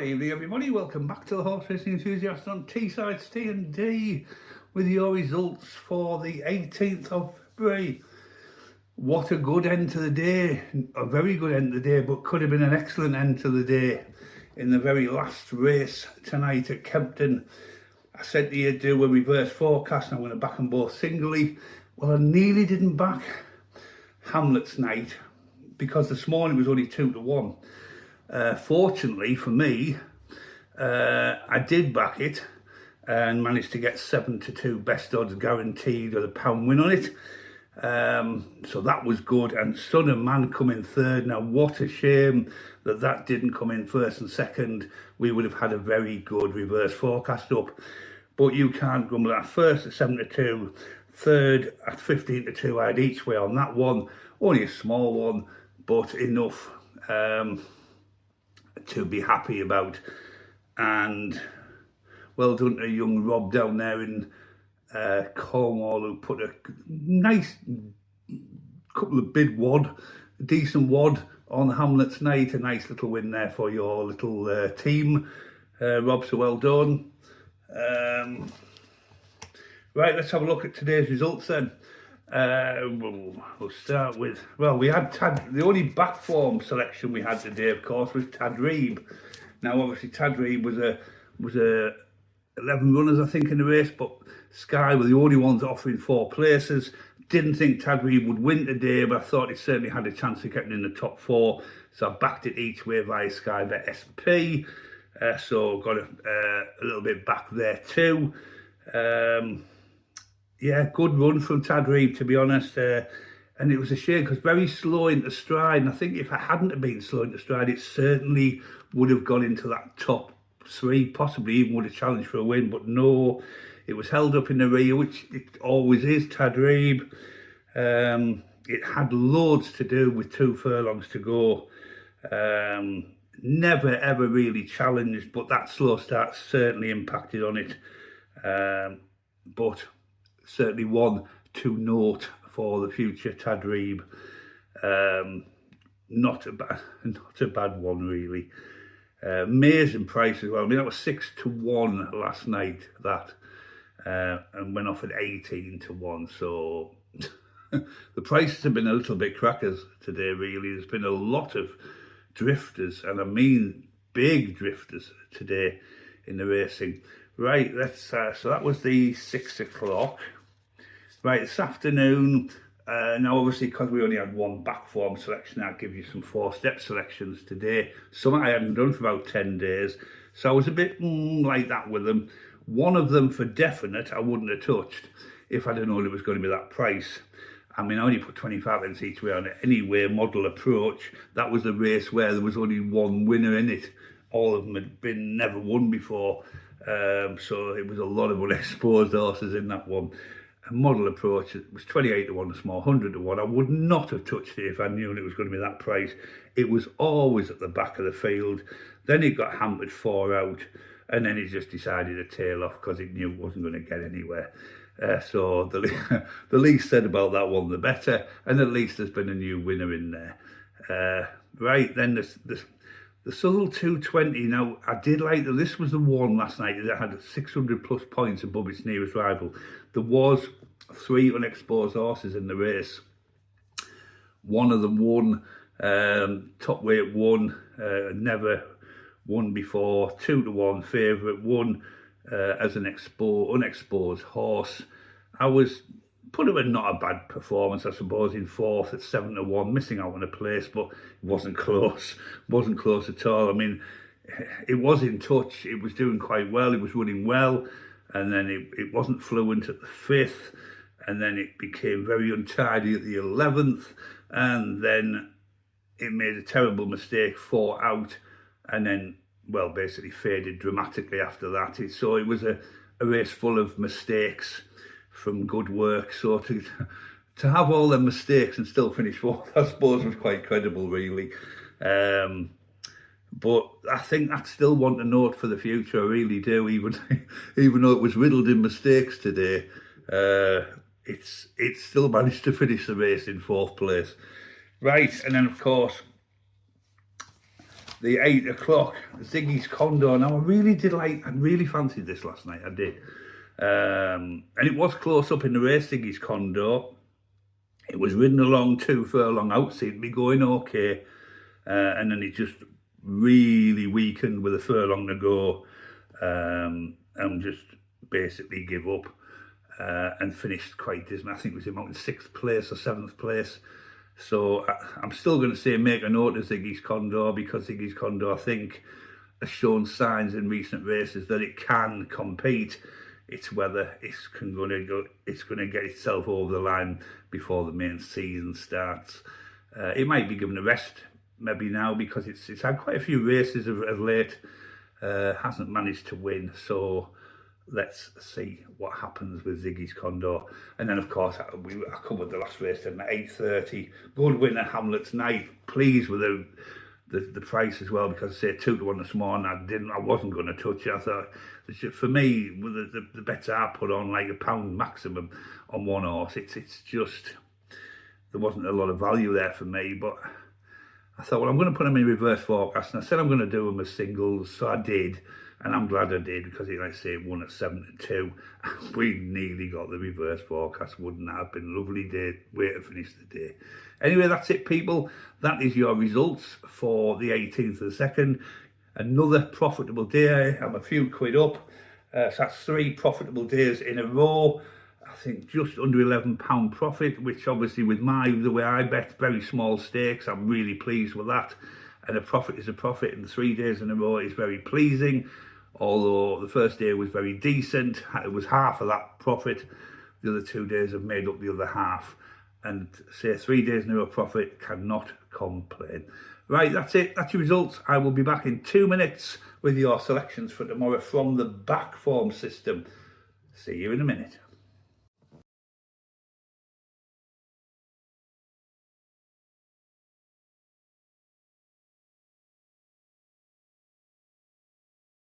evening everybody, welcome back to the Horse Racing Enthusiast on Teesside Ste&Dee with your results for the 18th of February. What a good end to the day, a very good end to the day, but could have been an excellent end to the day in the very last race tonight at Kempton. I said to you do a reverse forecast and I'm going to back them both singly. Well, I nearly didn't back Hamlet's Night because this morning was only 2-1. Fortunately for me, I did back it and managed to get 7-2 best odds guaranteed with a pound win on it. So that was good. And Son of Man come in third. Now, what a shame that that didn't come in first and second. We would have had a very good reverse forecast up. But you can't grumble at first at 7-2, third at 15-2. I had each way on that one. Only a small one, but enough to be happy about. And well done to young Rob down there in Cornwall, who put a nice couple of decent wad on Hamlet's Night. A nice little win there for your little team, Rob, so well done. Right, let's have a look at today's results then. We'll start with, well, we had the only back form selection we had today, of course, was Ste&Dee. Now, obviously, Ste&Dee was a 11 runners, I think, in the race, but Sky were the only ones offering 4 places. Didn't think Ste&Dee would win today, but I thought it certainly had a chance of getting in the top 4, so I backed it each way via Sky Bet SP. So got a little bit back there too. Yeah, good run from Ste&Dee, to be honest. And it was a shame because very slow into stride. And I think if I hadn't have been slow into stride, it certainly would have gone into that top 3, possibly even would have challenged for a win. But no, it was held up in the rear, which it always is, Ste&Dee. It had loads to do with 2 furlongs to go. Never ever really challenged, but that slow start certainly impacted on it. But certainly one to note for the future, Ste&Dee. Not a bad one really. Amazing price as well. I mean, that was 6-1 last night, that, and went off at 18-1. So the prices have been a little bit crackers today, really. There's been a lot of drifters, and I mean big drifters today in the racing. Right, let's so that was the 6 o'clock. Right, this afternoon, now obviously because we only had one back form selection, I'll give you some 4-step selections today. Some I hadn't done for about 10 days, so I was a bit like that with them. One of them for definite I wouldn't have touched if I'd have known it was going to be that price. I mean, I only put 25 pence each way on it anyway. Model Approach, that was the race where there was only one winner in it. All of them had been never won before. So it was a lot of unexposed horses in that one. And Model Approach, it was 28-1 a small, 100-1. I would not have touched it if I knew it was going to be that price. It was always at the back of the field. Then it got hampered 4 out, and then he just decided to tail off because he knew it wasn't going to get anywhere. So the least said about that one, the better, and at least there's been a new winner in there. Right, then the Southwell 220. Now, I did like that. This was the one last night that had 600 plus points above its nearest rival. There was 3 unexposed horses in the race. One of them won, top weight won, never won before, 2-1 favourite, won as an unexposed horse. I was put it in not a bad performance, I suppose, in 4th at 7-1, missing out on a place, but it wasn't close. Wasn't close at all. I mean, it was in touch. It was doing quite well. It was running well, and then it wasn't fluent at the 5th, and then it became very untidy at the 11th, and then it made a terrible mistake, 4 out, and then, well, basically faded dramatically after that. So it was a race full of mistakes from good work. So to have all them mistakes and still finish 4th, I suppose, was quite credible, really. But I think that's still one to note for the future. I really do, even though it was riddled in mistakes today. It's still managed to finish the race in 4th place. Right, and then of course the 8 o'clock Ziggy's Condor. Now I really fancied this last night, I did. And it was close up in the race, Ziggy's Condor. It was ridden along 2 furlong out, seemed to be going okay. And then it just really weakened with a furlong to go. And just basically give up. And finished quite dismal. I think it was about in 6th place or 7th place. So I'm still going to say make a note of Ziggy's Condor, because Ziggy's Condor, I think, has shown signs in recent races that it can compete. It's whether it's going to get itself over the line before the main season starts. It might be given a rest maybe now, because it's had quite a few races of late. Hasn't managed to win, so let's see what happens with Ziggy's Condor. And then, of course, I covered the last race at 8:30. Good winner, Hamlet's Night. Pleased with the price as well, because I say 2 to 1 this morning. I wasn't going to touch it. I thought, for me, with the bets I put on like £1 maximum on one horse, it's just, there wasn't a lot of value there for me. But I thought, well, I'm going to put them in reverse forecast, and I said I'm going to do them as singles, so I did. And I'm glad I did, because, like I say, it won at 7-2. We nearly got the reverse forecast. Wouldn't that have been a lovely day, way to finish the day? Anyway, that's it, people. That is your results for the 18th of the 2nd. Another profitable day. I'm a few quid up. So that's 3 profitable days in a row. I think just under £11 profit, which obviously with the way I bet, very small stakes. I'm really pleased with that. And a profit is a profit, and 3 days in a row is very pleasing. Although the first day was very decent, it was half of that profit. The other 2 days have made up the other half. And say 3 days in a row profit, cannot complain. Right, that's it. That's your results. I will be back in 2 minutes with your selections for tomorrow from the back form system. See you in a minute.